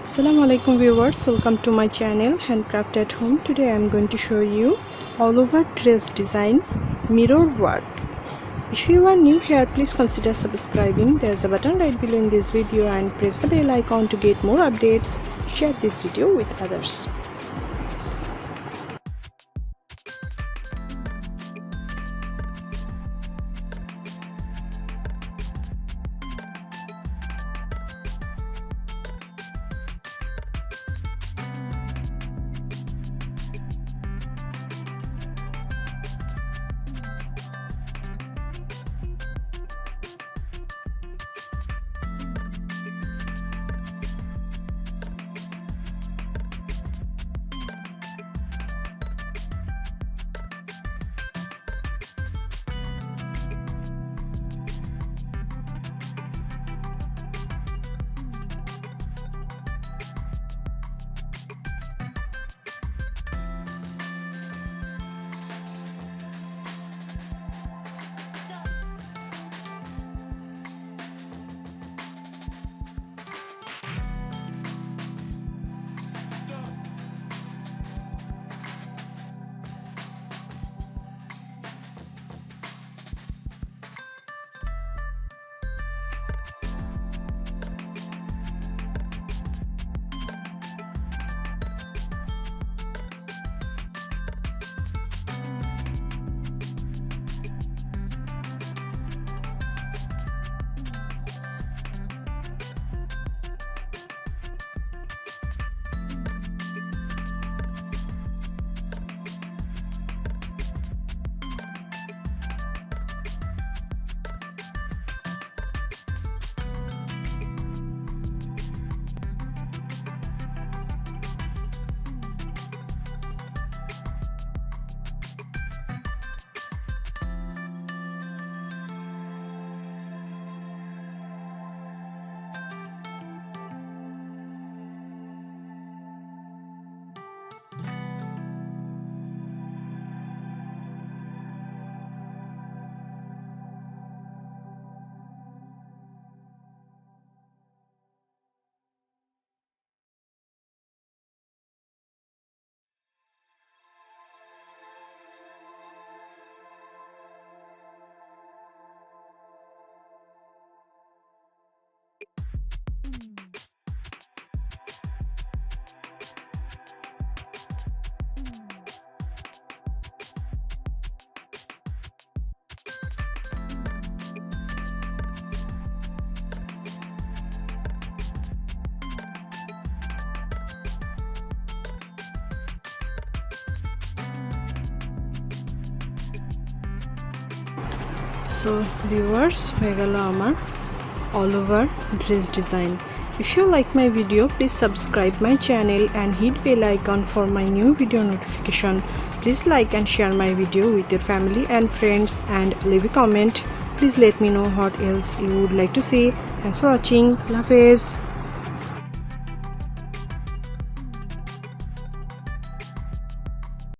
Assalamu alaikum viewers, welcome to my channel Handcraft at Home. Today I am going to show you all over dress design mirror work. If you are new here, please consider subscribing. There is a button right below in this video and press the bell icon to get more updates. Share this video with others. So viewers, হয়ে গেল আমার all over dress design. If you like my video, please subscribe my channel and hit bell icon for my new video notification. Please like and share my video with your family and friends and leave a comment. Please let me know what else you would like to see. Thanks for watching. Allah Hafiz.